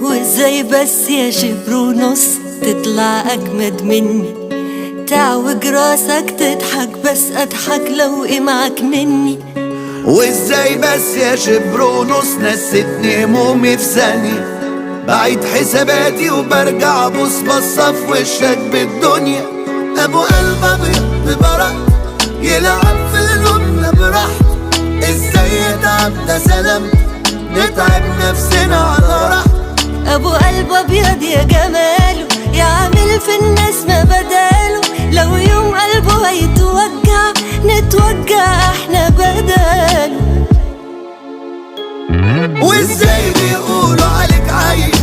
وازاي بس يا شبر ونص تطلع اجمد مني؟ تعوج راسك تضحك بس اضحك لو معك مني. وازاي بس يا شبر ونص نستني همومي في ثانية، بعيد حساباتي وبرجع ابص بصة في وشك بالدنيا. ابو قلب ابيض ببرق يلعب في قلوبنا براحته، ازاي يتعب ده سلام نتعب نفسنا على راحته. ابو قلب ابيض يا جماله يعمل في الناس ما بداله، لو يوم قلبه هيتوجع نتوجع احنا بداله. وازاي بيقولوا عليك عايش